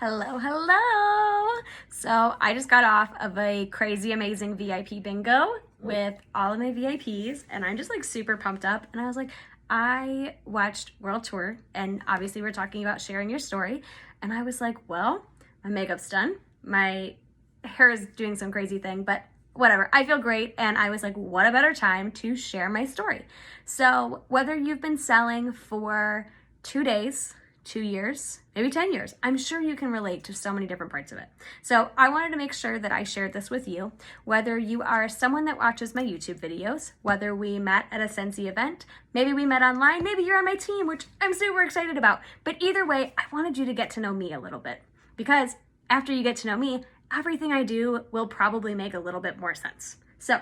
Hello, hello. So I just got off of a crazy, amazing VIP bingo with all of my VIPs, and I'm just like super pumped up. And I was like, I watched World Tour, and obviously we're talking about sharing your story. And I was like, well, my makeup's done. My hair is doing some crazy thing, but whatever. I feel great. And I was like, what a better time to share my story. So whether you've been selling for 2 days, 2 years, maybe 10 years. I'm sure you can relate to so many different parts of it. So I wanted to make sure that I shared this with you, whether you are someone that watches my YouTube videos, whether we met at a Scentsy event, maybe we met online, maybe you're on my team, which I'm super excited about. But either way, I wanted you to get to know me a little bit, because after you get to know me, everything I do will probably make a little bit more sense. So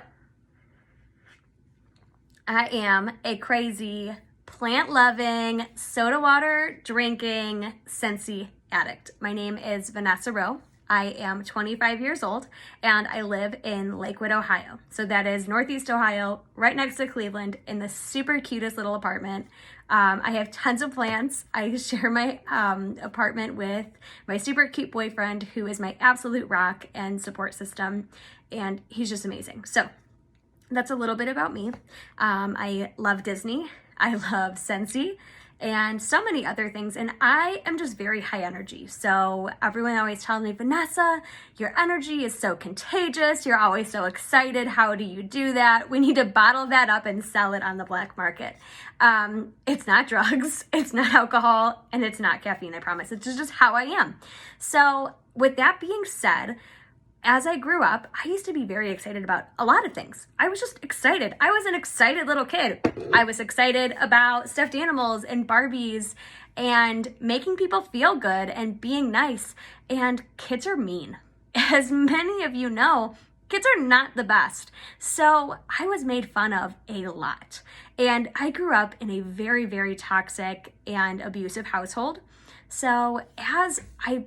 I am a crazy plant-loving, soda water drinking Scentsy addict. My name is Vanessa Rowe. I am 25 years old and I live in Lakewood, Ohio. So that is Northeast Ohio, right next to Cleveland, in the super cutest little apartment. I have tons of plants. I share my apartment with my super cute boyfriend, who is my absolute rock and support system, and he's just amazing. So that's a little bit about me. I love Disney. I love Scentsy and so many other things. And I am just very high energy. So everyone always tells me, Vanessa, your energy is so contagious. You're always so excited. How do you do that? We need to bottle that up and sell it on the black market. It's not drugs, it's not alcohol, and it's not caffeine, I promise. It's just how I am. So with that being said, as I grew up, I used to be very excited about a lot of things. I was just excited. I was an excited little kid. I was excited about stuffed animals and Barbies and making people feel good and being nice. And kids are mean. As many of you know, kids are not the best. So I was made fun of a lot. And I grew up in a very, very toxic and abusive household. So as I,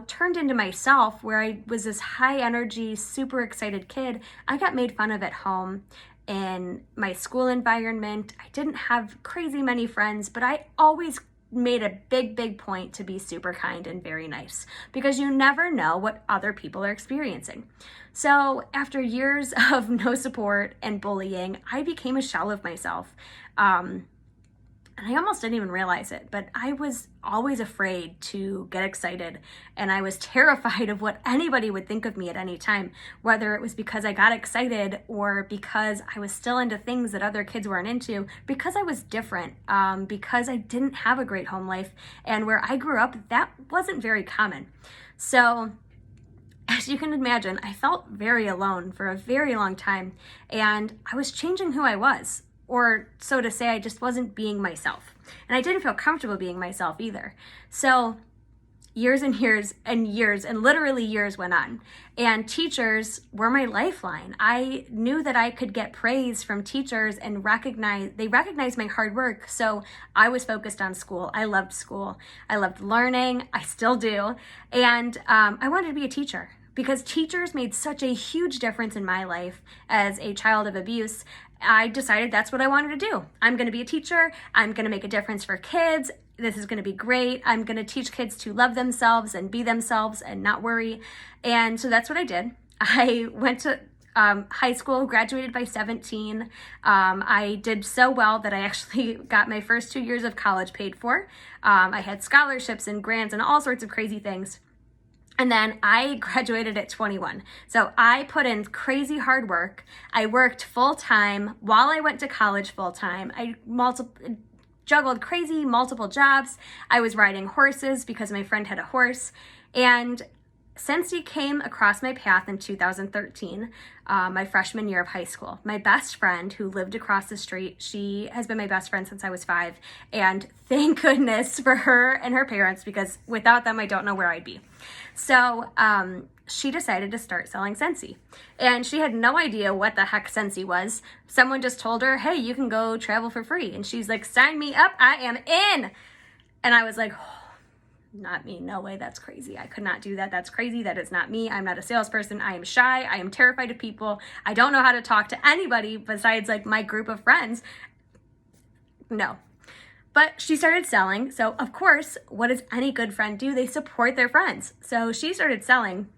turned into myself, where I was this high energy, super excited kid, I got made fun of at home in my school environment. I didn't have crazy many friends, but I always made a big, big point to be super kind and very nice, because you never know what other people are experiencing. So after years of no support and bullying, I became a shell of myself. And I almost didn't even realize it, but I was always afraid to get excited, and I was terrified of what anybody would think of me at any time, whether it was because I got excited or because I was still into things that other kids weren't into, because I was different, because I didn't have a great home life, and where I grew up, that wasn't very common. So as you can imagine, I felt very alone for a very long time, and I was changing who I was. Or so to say, I just wasn't being myself. And I didn't feel comfortable being myself either. So years and years and years, and literally years went on. And teachers were my lifeline. I knew that I could get praise from teachers and they recognized my hard work. So I was focused on school. I loved school. I loved learning. I still do. And I wanted to be a teacher, because teachers made such a huge difference in my life as a child of abuse. I decided that's what I wanted to do. I'm going to be a teacher. I'm going to make a difference for kids. This is going to be great. I'm going to teach kids to love themselves and be themselves and not worry. And so that's what I did. I went to high school, graduated by 17. I did so well that I actually got my first 2 years of college paid for. I had scholarships and grants and all sorts of crazy things. And then I graduated at 21. So I put in crazy hard work. I worked full time while I went to college full time. I juggled crazy multiple jobs. I was riding horses because my friend had a horse. And Scentsy came across my path in 2013, my freshman year of high school. My best friend, who lived across the street, she has been my best friend since I was 5. And thank goodness for her and her parents, because without them, I don't know where I'd be. So she decided to start selling Scentsy. And she had no idea what the heck Scentsy was. Someone just told her, hey, you can go travel for free. And she's like, sign me up, I am in. And I was like, oh, not me, no way, that's crazy. I could not do that. That's crazy. That is not me. I'm not a salesperson. I am shy. I am terrified of people. I don't know how to talk to anybody besides like my group of friends. No. But she started selling. So of course, what does any good friend do? They support their friends. So she started selling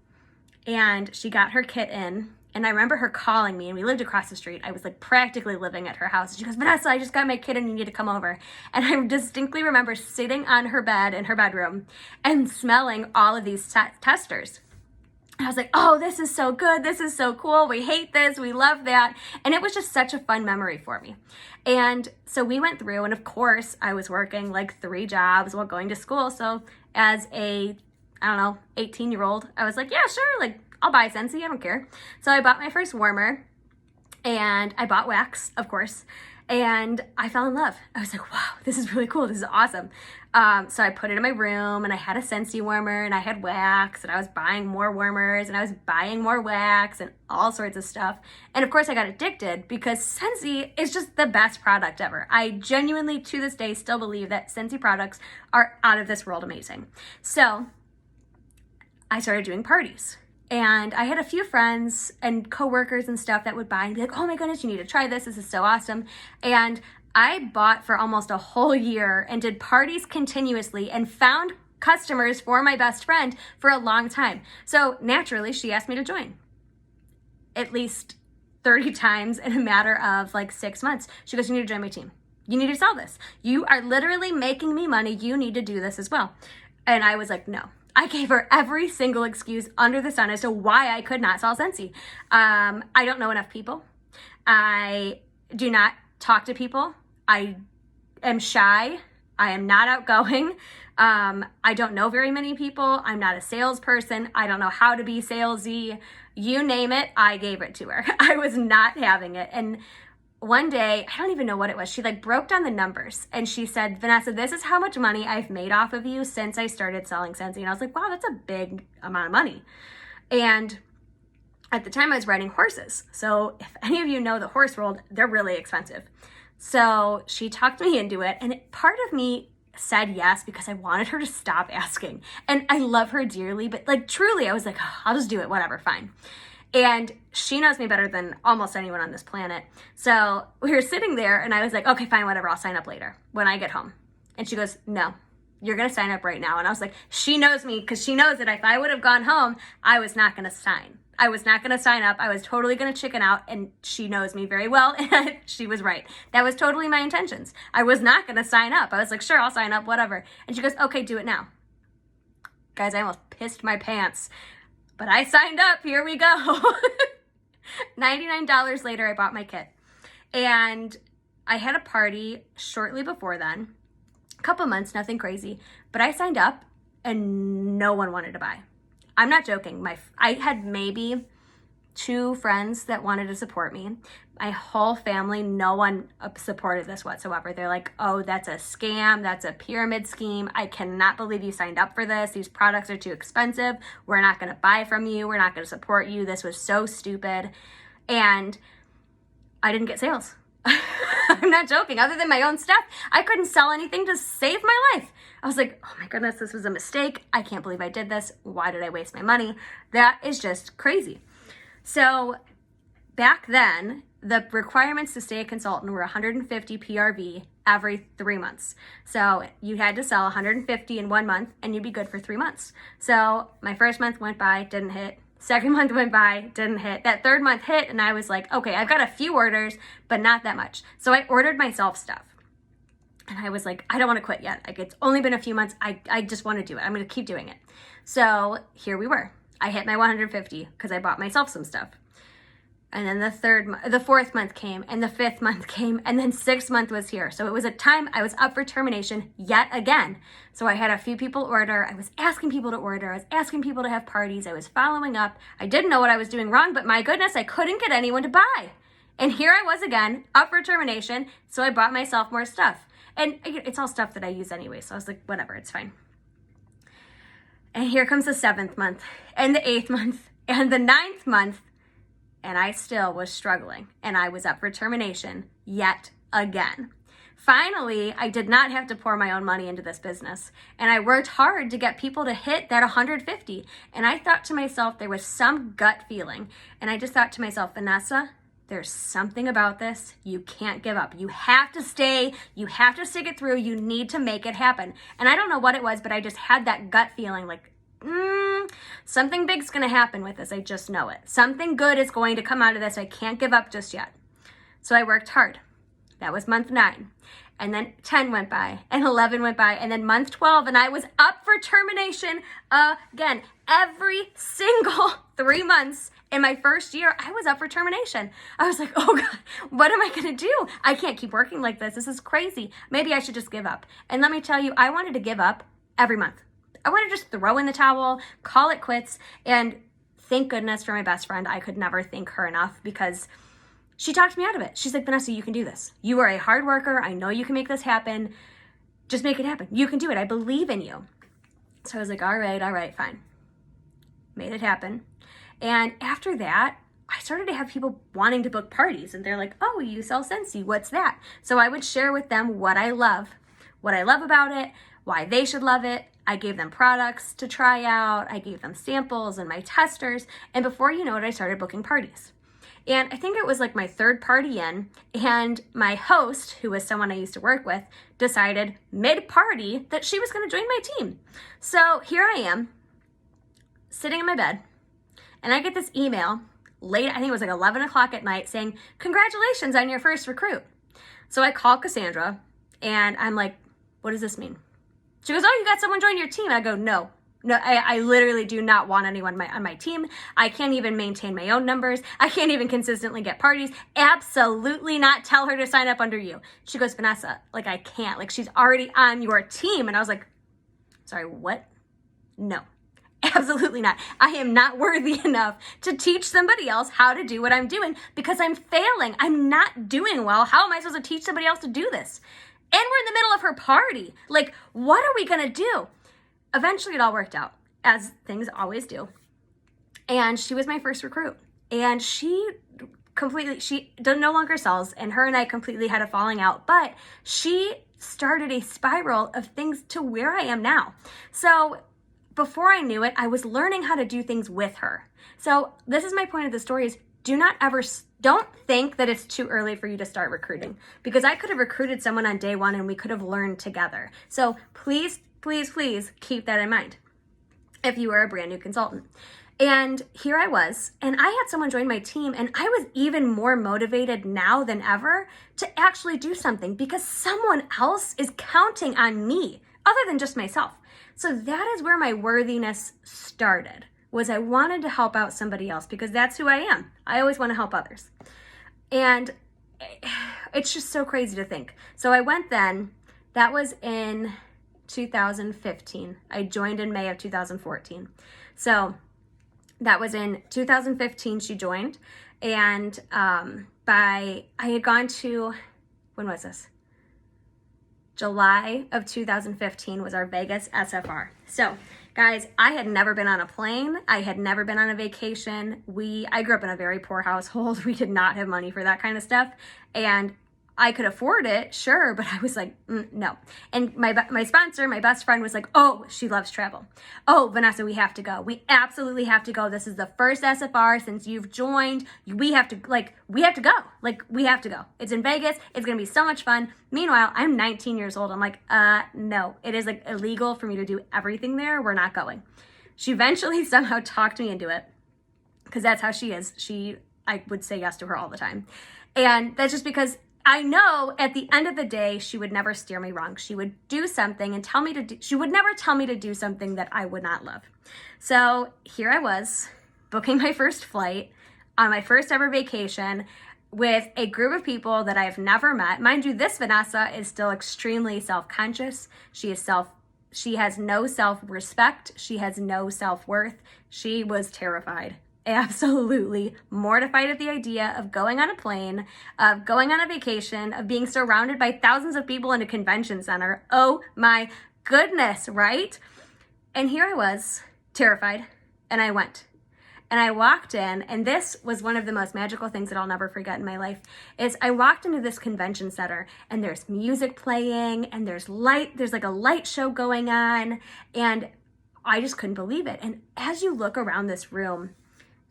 and she got her kit in. And I remember her calling me, and we lived across the street. I was like practically living at her house. She goes, Vanessa, I just got my kit in, you need to come over. And I distinctly remember sitting on her bed in her bedroom and smelling all of these testers. And I was like, oh, this is so good. This is so cool. We hate this. We love that. And it was just such a fun memory for me. And so we went through, and of course I was working like 3 jobs while going to school. So as a, 18-year-old, I was like, yeah, sure. Like, I'll buy Scentsy, I don't care. So I bought my first warmer, and I bought wax, of course, and I fell in love. I was like, wow, this is really cool. This is awesome. So I put it in my room, and I had a Scentsy warmer, and I had wax, and I was buying more warmers, and I was buying more wax, and all sorts of stuff. And of course, I got addicted because Scentsy is just the best product ever. I genuinely, to this day, still believe that Scentsy products are out of this world amazing. So I started doing parties. And I had a few friends and coworkers and stuff that would buy and be like, oh my goodness, you need to try this. This is so awesome. And I bought for almost a whole year and did parties continuously and found customers for my best friend for a long time. So naturally, she asked me to join at least 30 times in a matter of like 6 months. She goes, you need to join my team. You need to sell this. You are literally making me money. You need to do this as well. And I was like, no. I gave her every single excuse under the sun as to why I could not sell Scentsy. I don't know enough people. I do not talk to people. I am shy. I am not outgoing. I don't know very many people. I'm not a salesperson. I don't know how to be salesy. You name it, I gave it to her. I was not having it. And one day, I don't even know what it was. She like broke down the numbers and she said, Vanessa, this is how much money I've made off of you since I started selling Scentsy. And I was like, wow, that's a big amount of money. And at the time I was riding horses. So if any of you know the horse world, they're really expensive. So she talked me into it. And part of me said yes because I wanted her to stop asking. And I love her dearly, but like truly, I was like, oh, I'll just do it, whatever, fine. And she knows me better than almost anyone on this planet. So we were sitting there and I was like, okay, fine, whatever. I'll sign up later when I get home. And she goes, no, you're going to sign up right now. And I was like, she knows me because she knows that if I would have gone home, I was not going to sign. I was not going to sign up. I was totally going to chicken out. And she knows me very well. And she was right. That was totally my intentions. I was not going to sign up. I was like, sure, I'll sign up, whatever. And she goes, okay, do it now. Guys, I almost pissed my pants. But I signed up, here we go. $99 later, I bought my kit. And I had a party shortly before then, a couple months, nothing crazy. But I signed up and no one wanted to buy. I'm not joking. I had maybe 2 friends that wanted to support me. My whole family, no one supported this whatsoever. They're like, oh, that's a scam. That's a pyramid scheme. I cannot believe you signed up for this. These products are too expensive. We're not going to buy from you. We're not going to support you. This was so stupid. And I didn't get sales. I'm not joking. Other than my own stuff, I couldn't sell anything to save my life. I was like, oh my goodness, this was a mistake. I can't believe I did this. Why did I waste my money? That is just crazy. So back then, the requirements to stay a consultant were 150 PRV every 3 months. So you had to sell 150 in 1 month and you'd be good for 3 months. So my first month went by, didn't hit. Second month went by, didn't hit. That third month hit and I was like, okay, I've got a few orders, but not that much. So I ordered myself stuff. And I was like, I don't want to quit yet. Like, it's only been a few months. I just want to do it. I'm going to keep doing it. So here we were. I hit my 150 because I bought myself some stuff. And then the 4th month came, and the 5th month came, and then 6th month was here. So it was a time I was up for termination yet again. So I had a few people order. I was asking people to order. I was asking people to have parties. I was following up. I didn't know what I was doing wrong, but my goodness, I couldn't get anyone to buy. And here I was again, up for termination. So I bought myself more stuff. And it's all stuff that I use anyway. So I was like, whatever, it's fine. And here comes the 7th month, and the 8th month, and the 9th month. And I still was struggling, and I was up for termination yet again. Finally, I did not have to pour my own money into this business, and I worked hard to get people to hit that 150. And I thought to myself, there was some gut feeling, and I just thought to myself, Vanessa, there's something about this. You can't give up. You have to stay. You have to stick it through. You need to make it happen. And I don't know what it was, but I just had that gut feeling like, something big's going to happen with this. I just know it. Something good is going to come out of this. I can't give up just yet. So I worked hard. That was month 9. And then 10 went by, and 11 went by, and then month 12, and I was up for termination again. Every single 3 months in my first year, I was up for termination. I was like, oh God, what am I gonna do? I can't keep working like this. This is crazy. Maybe I should just give up. And let me tell you, I wanted to give up every month. I wanted to just throw in the towel, call it quits, and thank goodness for my best friend. I could never thank her enough because she talked me out of it. She's like, Vanessa, you can do this. You are a hard worker. I know you can make this happen. Just make it happen. You can do it. I believe in you. So I was like, all right, fine. Made it happen. And after that, I started to have people wanting to book parties. And they're like, oh, you sell Scentsy. What's that? So I would share with them what I love about it, why they should love it. I gave them products to try out. I gave them samples and my testers. And before you know it, I started booking parties. And I think it was like my 3rd party in, and my host, who was someone I used to work with, decided mid-party that she was going to join my team. So here I am, sitting in my bed, and I get this email late, I think it was like 11 o'clock at night, saying, congratulations on your first recruit. So I call Cassandra, and I'm like, what does this mean? She goes, oh, you got someone join your team. I go, no, I literally do not want anyone on my team. I can't even maintain my own numbers. I can't even consistently get parties. Absolutely not. Tell her to sign up under you. She goes, Vanessa, like I can't. Like she's already on your team. And I was like, sorry, what? No, absolutely not. I am not worthy enough to teach somebody else how to do what I'm doing because I'm failing. I'm not doing well. How am I supposed to teach somebody else to do this? And we're in the middle of her party. Like, what are we going to do? Eventually it all worked out, as things always do. And she was my first recruit. And she no longer sells, and her and I completely had a falling out, but she started a spiral of things to where I am now. So before I knew it, I was learning how to do things with her. So this is my point of the story is don't think that it's too early for you to start recruiting, because I could have recruited someone on day 1 and we could have learned together. So please keep that in mind if you are a brand new consultant. And here I was, and I had someone join my team, and I was even more motivated now than ever to actually do something because someone else is counting on me other than just myself. So that is where my worthiness started, was I wanted to help out somebody else because that's who I am. I always want to help others. And it's just so crazy to think. So I went then, that was in 2015. I joined in May of 2014. So that was in 2015 she joined. And I had gone to, when was this? July of 2015 was our Vegas SFR. So guys, I had never been on a plane. I had never been on a vacation. I grew up in a very poor household. We did not have money for that kind of stuff. And I could afford it, sure, but I was like, no. And my sponsor, my best friend was like, oh, she loves travel. Oh, Vanessa, we have to go. We absolutely have to go. This is the first SFR since you've joined. We have to go. We have to go. It's in Vegas. It's going to be so much fun. Meanwhile, I'm 19 years old. I'm like, no, it is like illegal for me to do everything there. We're not going. She eventually somehow talked me into it because that's how she is. I would say yes to her all the time. And that's just because I know at the end of the day, she would never steer me wrong. She would do something and she would never tell me to do something that I would not love. So here I was booking my first flight on my first ever vacation with a group of people that I've never met. Mind you, this Vanessa is still extremely self-conscious. She has no self-respect. She has no self-worth. She was terrified. Absolutely mortified at the idea of going on a plane, of going on a vacation, of being surrounded by thousands of people in a convention center. Oh my goodness, right? And here I was, terrified, and I went. And I walked in, and this was one of the most magical things that I'll never forget in my life, is I walked into this convention center, and there's music playing, and there's like a light show going on, and I just couldn't believe it. And as you look around this room,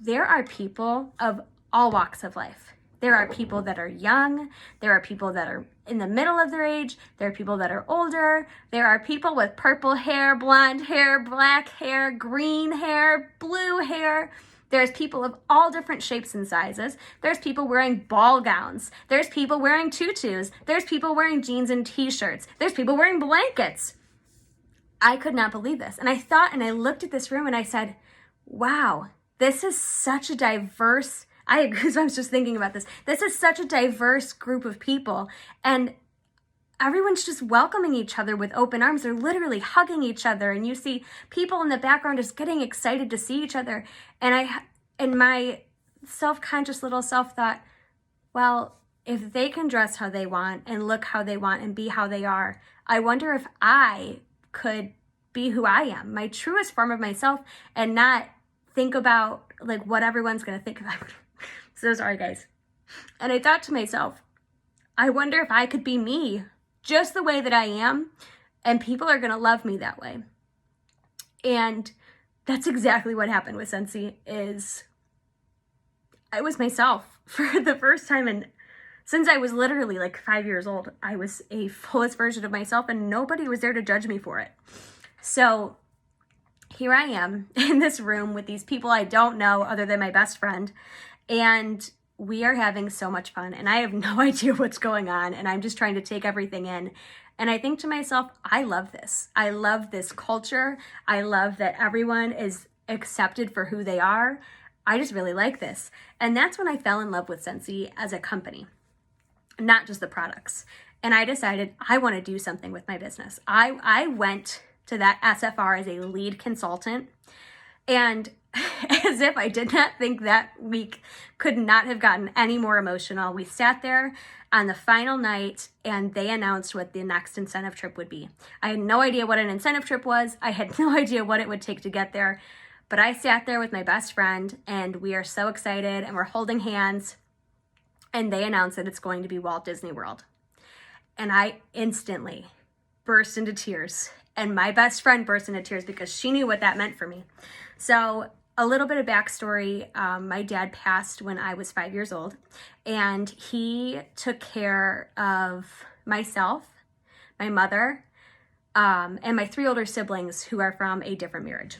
there are people of all walks of life. There are people that are young. There are people that are in the middle of their age. There are people that are older. There are people with purple hair, blonde hair, black hair, green hair, blue hair. There's people of all different shapes and sizes. There's people wearing ball gowns. There's people wearing tutus. There's people wearing jeans and t-shirts. There's people wearing blankets. I could not believe this. And I thought, and I looked at this room and I said, wow, this is such a diverse, I had goosebumps just thinking about this. This is such a diverse group of people. And everyone's just welcoming each other with open arms. They're literally hugging each other. And you see people in the background just getting excited to see each other. And in my self-conscious little self thought, well, if they can dress how they want and look how they want and be how they are, I wonder if I could be who I am, my truest form of myself, and not think about like what everyone's going to think about. So sorry, guys. And I thought to myself, I wonder if I could be me just the way that I am, and people are going to love me that way. And that's exactly what happened with Scentsy. Is I was myself for the first time, and since I was literally like 5 years old, I was a fullest version of myself, and nobody was there to judge me for it. So here I am in this room with these people I don't know other than my best friend, and we are having so much fun, and I have no idea what's going on, and I'm just trying to take everything in. And I think to myself, I love this. I love this culture. I love that everyone is accepted for who they are. I just really like this. And that's when I fell in love with Scentsy as a company, not just the products. And I decided I want to do something with my business. I went to that SFR as a lead consultant, and as if I did not think that week could not have gotten any more emotional. We sat there on the final night and they announced what the next incentive trip would be. I had no idea what an incentive trip was. I had no idea what it would take to get there, but I sat there with my best friend and we are so excited and we're holding hands, and they announced that it's going to be Walt Disney World. And I instantly burst into tears, and my best friend burst into tears because she knew what that meant for me. So a little bit of backstory, my dad passed when I was 5 years old, and he took care of myself, my mother, and my 3 older siblings who are from a different marriage.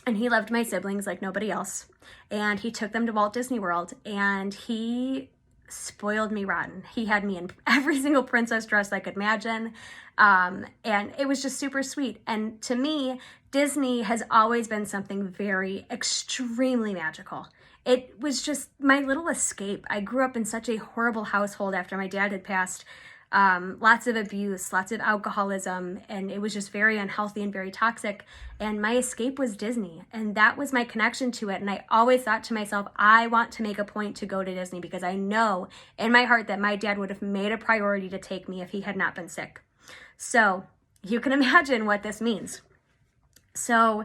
And he loved my siblings like nobody else, and he took them to Walt Disney World, and he spoiled me rotten. He had me in every single princess dress I could imagine, and it was just super sweet. And to me, Disney has always been something very extremely magical. It was just my little escape. I grew up in such a horrible household after my dad had passed. Lots of abuse, lots of alcoholism, and it was just very unhealthy and very toxic. And my escape was Disney, and that was my connection to it. And I always thought to myself, I want to make a point to go to Disney because I know in my heart that my dad would have made a priority to take me if he had not been sick. So you can imagine what this means. So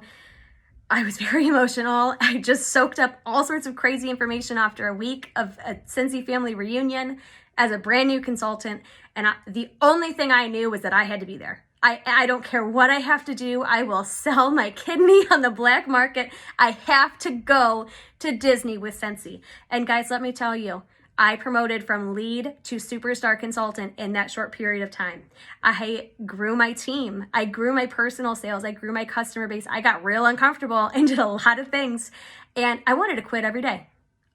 I was very emotional. I just soaked up all sorts of crazy information after a week of a Scentsy family reunion as a brand new consultant. And the only thing I knew was that I had to be there. I don't care what I have to do. I will sell my kidney on the black market. I have to go to Disney with Scentsy. And guys, let me tell you, I promoted from lead to superstar consultant in that short period of time. I grew my team. I grew my personal sales. I grew my customer base. I got real uncomfortable and did a lot of things. And I wanted to quit every day.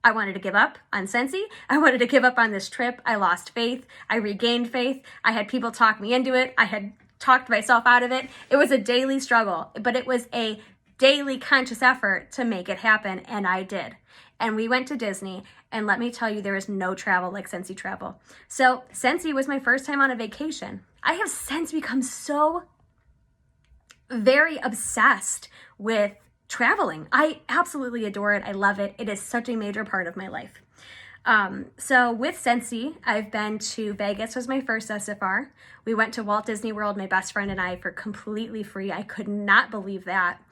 I wanted to give up on Scentsy. I wanted to give up on this trip. I lost faith. I regained faith. I had people talk me into it. I had talked myself out of it. It was a daily struggle, but it was a daily conscious effort to make it happen, and I did. And we went to Disney, and let me tell you, there is no travel like Scentsy travel. So Scentsy was my first time on a vacation. I have since become so very obsessed with traveling. I absolutely adore it. I love it. It is such a major part of my life. So with Scentsy, I've been to Vegas, was my first SFR. We went to Walt Disney World, my best friend and I, for completely free. I could not believe that.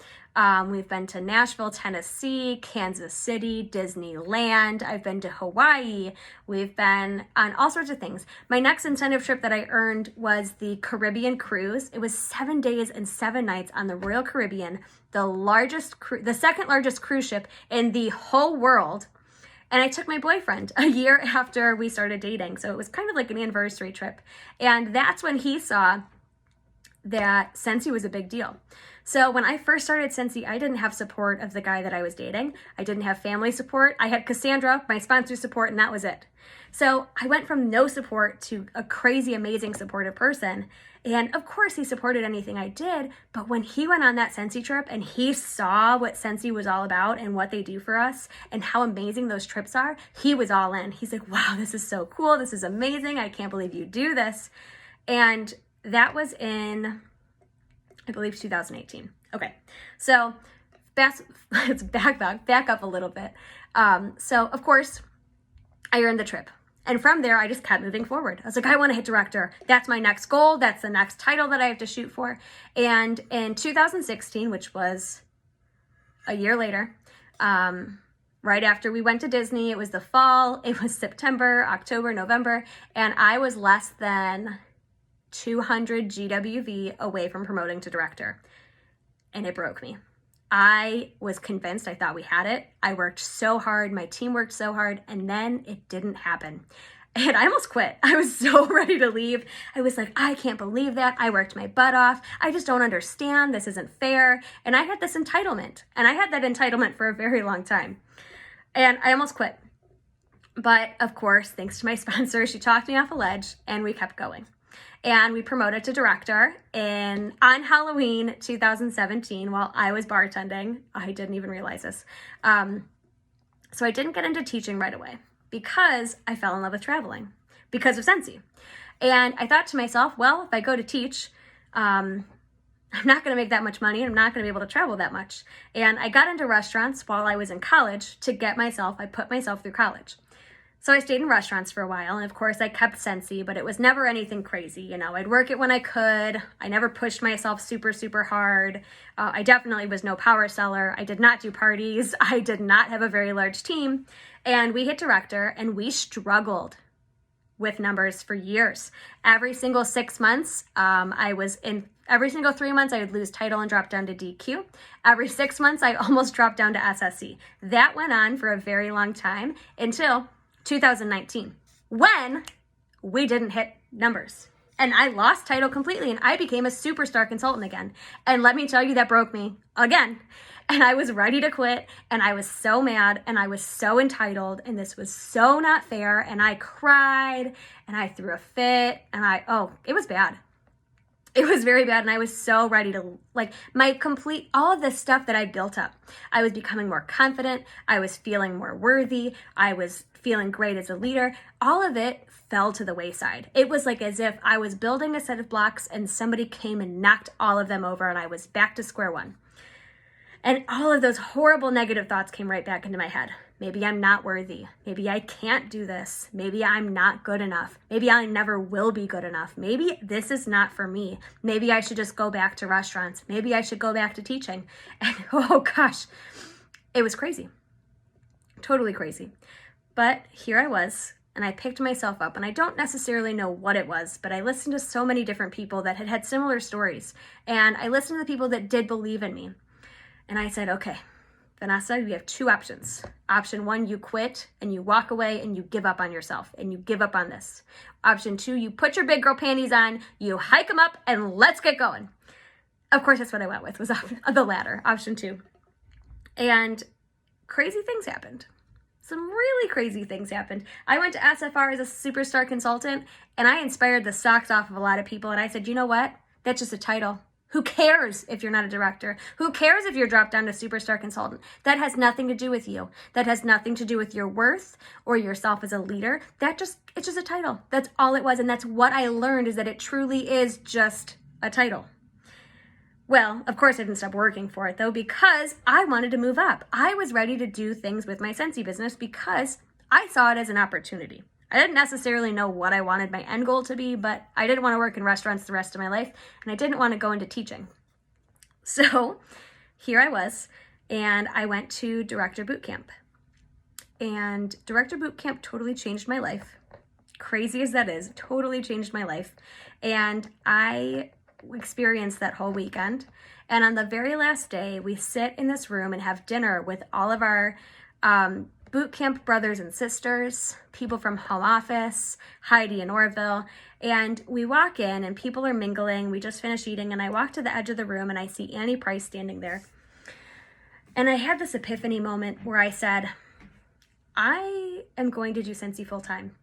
We've been to Nashville, Tennessee, Kansas City, Disneyland. I've been to Hawaii. We've been on all sorts of things. My next incentive trip that I earned was the Caribbean cruise. It was 7 days and 7 nights on the Royal Caribbean, the second largest cruise ship in the whole world. And I took my boyfriend a year after we started dating. So it was kind of like an anniversary trip. And that's when he saw that Scentsy was a big deal. So when I first started Scentsy, I didn't have support of the guy that I was dating. I didn't have family support. I had Cassandra, my sponsor support, and that was it. So I went from no support to a crazy, amazing, supportive person. And of course, he supported anything I did. But when he went on that Scentsy trip and he saw what Scentsy was all about and what they do for us and how amazing those trips are, he was all in. He's like, wow, this is so cool. This is amazing. I can't believe you do this. And that was in, I believe, 2018. Okay, so let's back up a little bit. So of course, I earned the trip. And from there, I just kept moving forward. I was like, I want to hit director. That's my next goal. That's the next title that I have to shoot for. And in 2016, which was a year later, right after we went to Disney, it was the fall, it was September, October, November, and I was less than 200 GWV away from promoting to director. And it broke me. I was convinced, I thought we had it. I worked so hard, my team worked so hard, and then it didn't happen. And I almost quit. I was so ready to leave. I was like, I can't believe that. I worked my butt off. I just don't understand. This isn't fair. And I had this entitlement. And I had that entitlement for a very long time. And I almost quit. But of course, thanks to my sponsor, she talked me off a ledge and we kept going. And we promoted to director on Halloween 2017 while I was bartending. I didn't even realize this. So I didn't get into teaching right away because I fell in love with traveling because of Scentsy. And I thought to myself, well, if I go to teach, I'm not going to make that much money and I'm not going to be able to travel that much. And I got into restaurants while I was in college to I put myself through college. So I stayed in restaurants for a while, and of course I kept Scentsy, but it was never anything crazy. You know, I'd work it when I could. I never pushed myself super, super hard. I definitely was no power seller. I did not do parties. I did not have a very large team. And we hit director, and we struggled with numbers for years. Every single 6 months, every single 3 months, I would lose title and drop down to DQ. Every 6 months, I almost dropped down to SSC. That went on for a very long time until 2019, when we didn't hit numbers. And I lost title completely and I became a superstar consultant again. And let me tell you, that broke me again. And I was ready to quit and I was so mad and I was so entitled and this was so not fair. And I cried and I threw a fit and it was bad. It was very bad and I was so ready to, all of this stuff that I built up. I was becoming more confident. I was feeling more worthy. I was feeling great as a leader. All of it fell to the wayside. It was like as if I was building a set of blocks and somebody came and knocked all of them over and I was back to square one. And all of those horrible negative thoughts came right back into my head. Maybe I'm not worthy. Maybe I can't do this. Maybe I'm not good enough. Maybe I never will be good enough. Maybe this is not for me. Maybe I should just go back to restaurants. Maybe I should go back to teaching. And oh gosh, it was crazy. Totally crazy. But here I was, and I picked myself up, and I don't necessarily know what it was, but I listened to so many different people that had had similar stories, and I listened to the people that did believe in me. And I said, okay, Vanessa, you have two options. Option one, you quit and you walk away and you give up on yourself and you give up on this. Option two, you put your big girl panties on, you hike them up, and let's get going. Of course, that's what I went with, was the latter, option two. And crazy things happened. Some really crazy things happened. I went to SFR as a superstar consultant and I inspired the socks off of a lot of people. And I said, you know what? That's just a title. Who cares if you're not a director? Who cares if you're dropped down to superstar consultant? That has nothing to do with you. That has nothing to do with your worth or yourself as a leader. It's just a title. That's all it was. And that's what I learned, is that it truly is just a title. Well, of course I didn't stop working for it though, because I wanted to move up. I was ready to do things with my Scentsy business because I saw it as an opportunity. I didn't necessarily know what I wanted my end goal to be, but I didn't want to work in restaurants the rest of my life, and I didn't want to go into teaching. So here I was, and I went to Director Boot Camp. And Director Boot Camp totally changed my life. Crazy as that is, totally changed my life. And I experienced that whole weekend. And on the very last day, we sit in this room and have dinner with all of our boot camp brothers and sisters, people from home office, Heidi in Orville, and we walk in and people are mingling. We just finished eating and I walk to the edge of the room and I see Annie Price standing there. And I had this epiphany moment where I said, I am going to do Scentsy full time.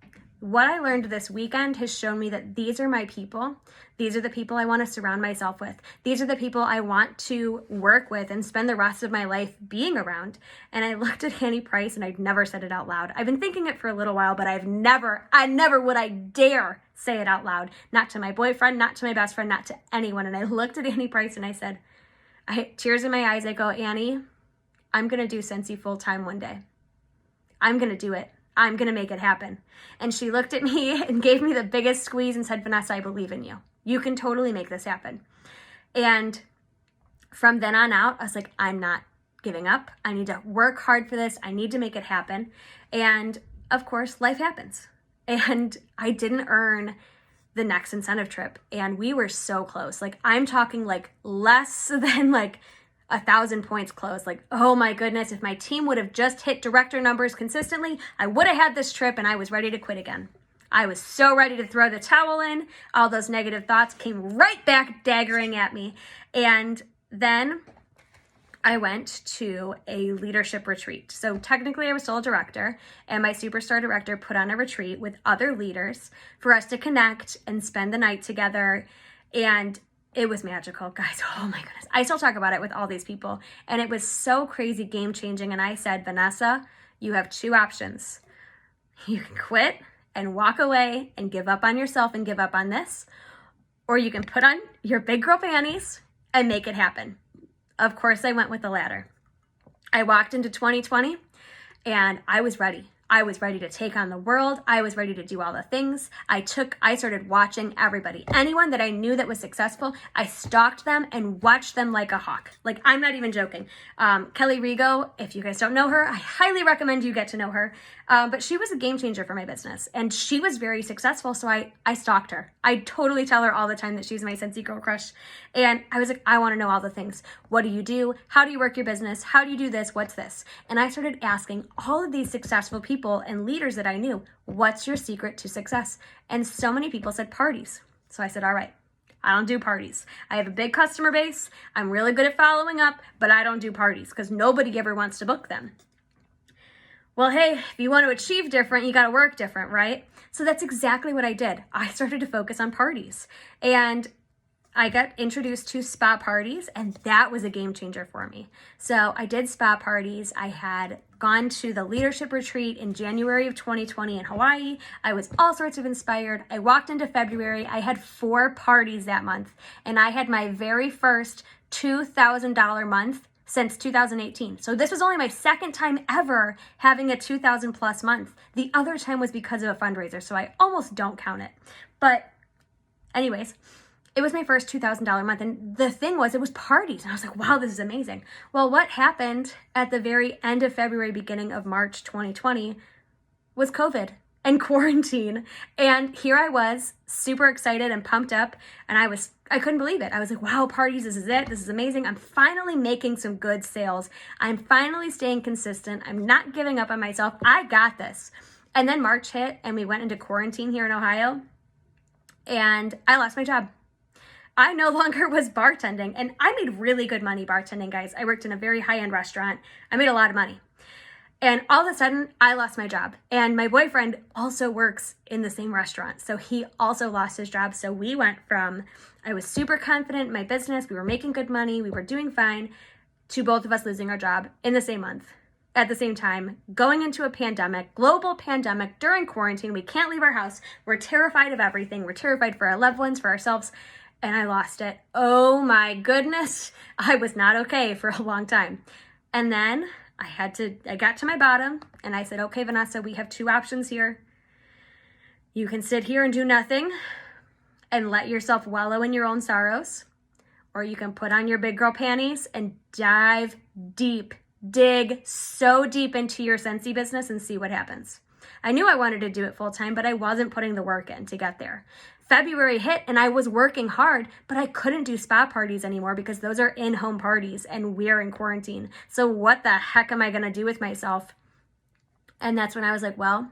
What I learned this weekend has shown me that these are my people. These are the people I want to surround myself with. These are the people I want to work with and spend the rest of my life being around. And I looked at Annie Price and I'd never said it out loud. I've been thinking it for a little while, but I never would I dare say it out loud. Not to my boyfriend, not to my best friend, not to anyone. And I looked at Annie Price and I said, tears in my eyes, I go, Annie, I'm going to do Scentsy full time one day. I'm going to do it. I'm going to make it happen. And she looked at me and gave me the biggest squeeze and said, Vanessa, I believe in you. You can totally make this happen. And from then on out, I was like, I'm not giving up. I need to work hard for this. I need to make it happen. And of course, life happens. And I didn't earn the next incentive trip. And we were so close. Like, I'm talking like less than like 1,000 points close. Like, oh my goodness, if my team would have just hit director numbers consistently, I would have had this trip and I was ready to quit again. I was so ready to throw the towel in. All those negative thoughts came right back daggering at me. And then I went to a leadership retreat. So technically I was still a director, and my superstar director put on a retreat with other leaders for us to connect and spend the night together. And it was magical, guys. Oh my goodness. I still talk about it with all these people. And it was so crazy, game changing. And I said, Vanessa, you have two options. You can quit and walk away and give up on yourself and give up on this, or you can put on your big girl panties and make it happen. Of course, I went with the latter. I walked into 2020 and I was ready. I was ready to take on the world. I was ready to do all the things. I started watching everybody. Anyone that I knew that was successful, I stalked them and watched them like a hawk. Like, I'm not even joking. Kelly Rigo, if you guys don't know her, I highly recommend you get to know her. But she was a game changer for my business and she was very successful. So I stalked her. I totally tell her all the time that she's my Scentsy girl crush. And I was like, I want to know all the things. What do you do? How do you work your business? How do you do this? What's this? And I started asking all of these successful people and leaders that I knew, what's your secret to success? And so many people said parties. So I said, all right, I don't do parties. I have a big customer base. I'm really good at following up, but I don't do parties because nobody ever wants to book them. Well, hey, if you want to achieve different, you got to work different, right? So that's exactly what I did. I started to focus on parties, and I got introduced to spa parties, and that was a game changer for me. So I did spa parties. I had gone to the leadership retreat in January of 2020 in Hawaii. I was all sorts of inspired. I walked into February. I had 4 parties that month, and I had my very first $2,000 month since 2018. So this was only my second time ever having a 2,000 plus month. The other time was because of a fundraiser, so I almost don't count it. But anyways, it was my first $2,000 month. And the thing was, it was parties. And I was like, wow, this is amazing. Well, what happened at the very end of February, beginning of March 2020 was COVID and quarantine. And here I was, super excited and pumped up. And I couldn't believe it. I was like, wow, parties, this is it. This is amazing. I'm finally making some good sales. I'm finally staying consistent. I'm not giving up on myself. I got this. And then March hit and we went into quarantine here in Ohio. And I lost my job. I no longer was bartending, and I made really good money bartending, guys. I worked in a very high-end restaurant. I made a lot of money. And all of a sudden, I lost my job. And my boyfriend also works in the same restaurant, so he also lost his job. So we went from, I was super confident in my business, we were making good money, we were doing fine, to both of us losing our job in the same month. At the same time, going into a pandemic, global pandemic, during quarantine, we can't leave our house. We're terrified of everything. We're terrified for our loved ones, for ourselves. And I lost it. Oh my goodness. I was not okay for a long time. And then I got to my bottom and I said, okay, Vanessa, we have 2 options here. You can sit here and do nothing and let yourself wallow in your own sorrows, or you can put on your big girl panties and dive deep, dig so deep into your Scentsy business and see what happens. I knew I wanted to do it full time, but I wasn't putting the work in to get there. February hit and I was working hard, but I couldn't do spa parties anymore because those are in-home parties and we're in quarantine. So what the heck am I going to do with myself? And that's when I was like, well,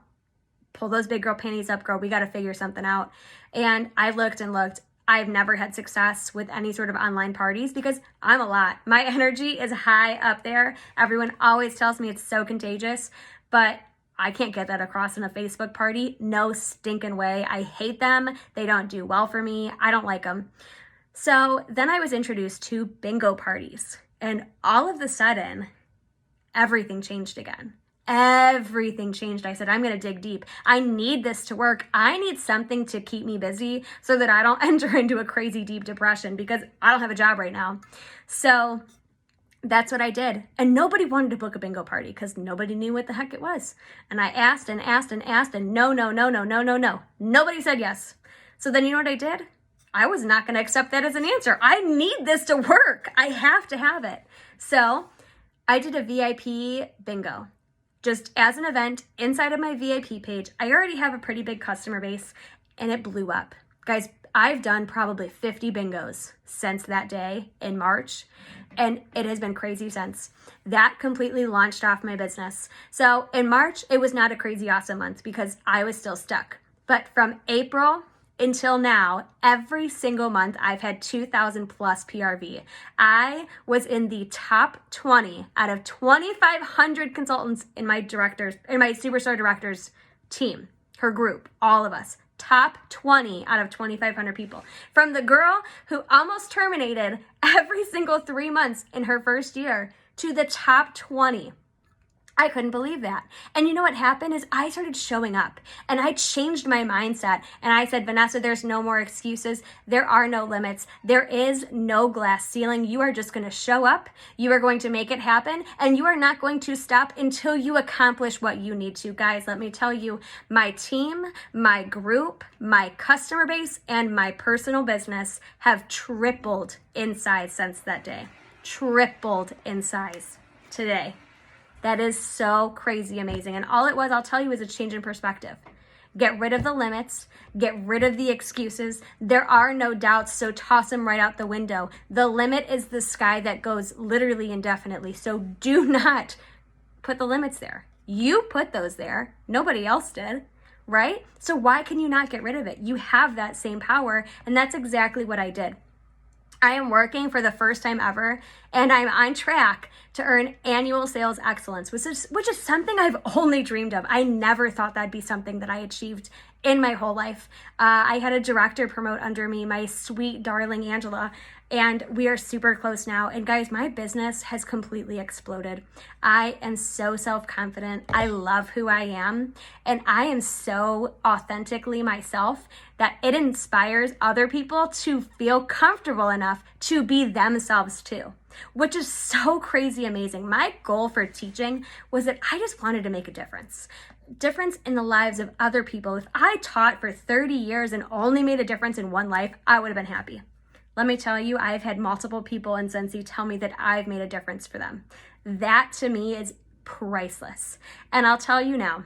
pull those big girl panties up, girl. We got to figure something out. And I looked and looked. I've never had success with any sort of online parties because I'm a lot. My energy is high up there. Everyone always tells me it's so contagious, but I can't get that across in a Facebook party. No stinking way. I hate them. They don't do well for me. I don't like them. So then I was introduced to bingo parties, and all of a sudden, everything changed again. Everything changed. I said, I'm going to dig deep. I need this to work. I need something to keep me busy so that I don't enter into a crazy deep depression because I don't have a job right now. So that's what I did. And nobody wanted to book a bingo party because nobody knew what the heck it was. And I asked and asked and asked, and no. Nobody said yes. So then you know what I did? I was not going to accept that as an answer. I need this to work. I have to have it. So I did a VIP bingo. Just as an event inside of my VIP page. I already have a pretty big customer base and it blew up. Guys, I've done probably 50 bingos since that day in March, and it has been crazy since. That completely launched off my business. So in March, it was not a crazy awesome month because I was still stuck. But from April until now, every single month, I've had 2,000 plus PRV. I was in the top 20 out of 2,500 consultants in my Superstar Directors team, her group, all of us. Top 20 out of 2,500 people. From the girl who almost terminated every single 3 months in her first year to the top 20. I couldn't believe that. And you know what happened is I started showing up and I changed my mindset. And I said, Vanessa, there's no more excuses. There are no limits. There is no glass ceiling. You are just going to show up. You are going to make it happen. And you are not going to stop until you accomplish what you need to. Guys, let me tell you, my team, my group, my customer base, and my personal business have tripled in size since that day. Tripled in size today. That is so crazy amazing. And all it was, I'll tell you, is a change in perspective. Get rid of the limits. Get rid of the excuses. There are no doubts, so toss them right out the window. The limit is the sky that goes literally indefinitely. So do not put the limits there. You put those there. Nobody else did, right? So why can you not get rid of it? You have that same power, and that's exactly what I did. I am working for the first time ever, and I'm on track to earn annual sales excellence, which is something I've only dreamed of. I never thought that'd be something that I achieved in my whole life. I had a director promote under me, my sweet, darling Angela, and we are super close now. And guys, my business has completely exploded. I am so self-confident. I love who I am, and I am so authentically myself that it inspires other people to feel comfortable enough to be themselves too, which is so crazy amazing. My goal for teaching was that I just wanted to make a difference in the lives of other people. If I taught for 30 years and only made a difference in one life, I would have been happy. Let me tell you, I've had multiple people in Scentsy tell me that I've made a difference for them. That to me is priceless. And I'll tell you now,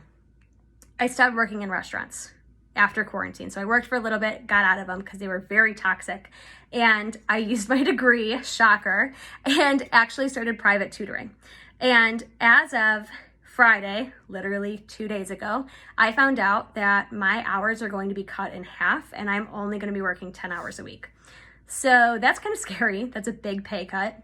I stopped working in restaurants after quarantine. So I worked for a little bit, got out of them because they were very toxic. And I used my degree, shocker, and actually started private tutoring. And as of Friday, literally 2 days ago, I found out that my hours are going to be cut in half and I'm only going to be working 10 hours a week. So that's kind of scary. That's a big pay cut.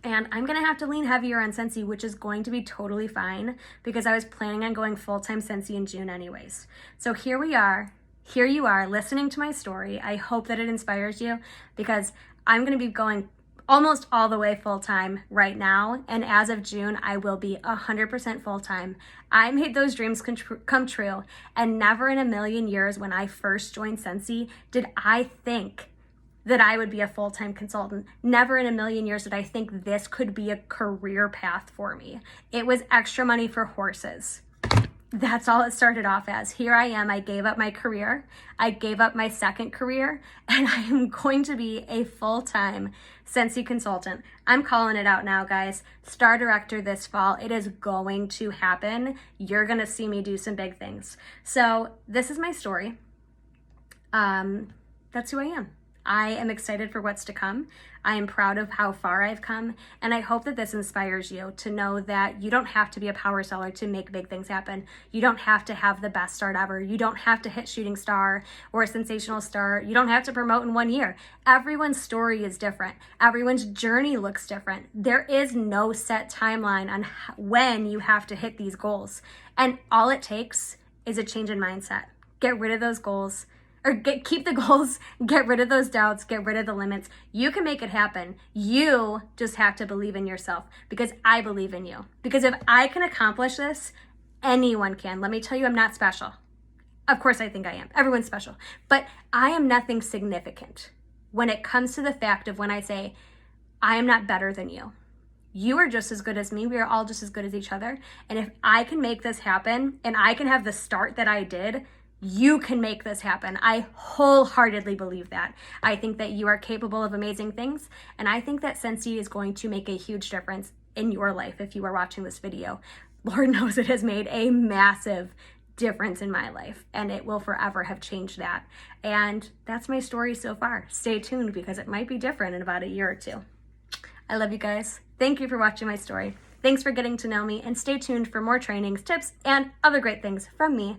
And I'm going to have to lean heavier on Scentsy, which is going to be totally fine because I was planning on going full-time Scentsy in June anyways. So here we are. Here you are listening to my story. I hope that it inspires you because I'm going to be going almost all the way full-time right now. And as of June, I will be 100% full-time. I made those dreams come true. And never in a million years when I first joined Scentsy did I think that I would be a full-time consultant. Never in a million years did I think this could be a career path for me. It was extra money for horses. That's all it started off as. Here I am, I gave up my career. I gave up my second career, and I am going to be a full-time Scentsy consultant. I'm calling it out now, guys. Star Director this fall. It is going to happen. You're gonna see me do some big things. So this is my story. That's who I am. I am excited for what's to come. I am proud of how far I've come, and I hope that this inspires you to know that you don't have to be a power seller to make big things happen. You don't have to have the best start ever. You don't have to hit shooting star or a sensational start. You don't have to promote in 1 year. Everyone's story is different. Everyone's journey looks different. There is no set timeline on when you have to hit these goals. And all it takes is a change in mindset. Get rid of those goals. Or keep the goals, get rid of those doubts, get rid of the limits. You can make it happen. You just have to believe in yourself, because I believe in you. Because if I can accomplish this, anyone can. Let me tell you, I'm not special. Of course I think I am. Everyone's special. But I am nothing significant when it comes to the fact of when I say, I am not better than you. You are just as good as me. We are all just as good as each other. And if I can make this happen and I can have the start that I did, you can make this happen. I wholeheartedly believe that. I think that you are capable of amazing things, and I think that Scentsy is going to make a huge difference in your life if you are watching this video. Lord knows it has made a massive difference in my life, and it will forever have changed that. And that's my story so far. Stay tuned, because it might be different in about a year or two. I love you guys. Thank you for watching my story. Thanks for getting to know me, and stay tuned for more trainings, tips, and other great things from me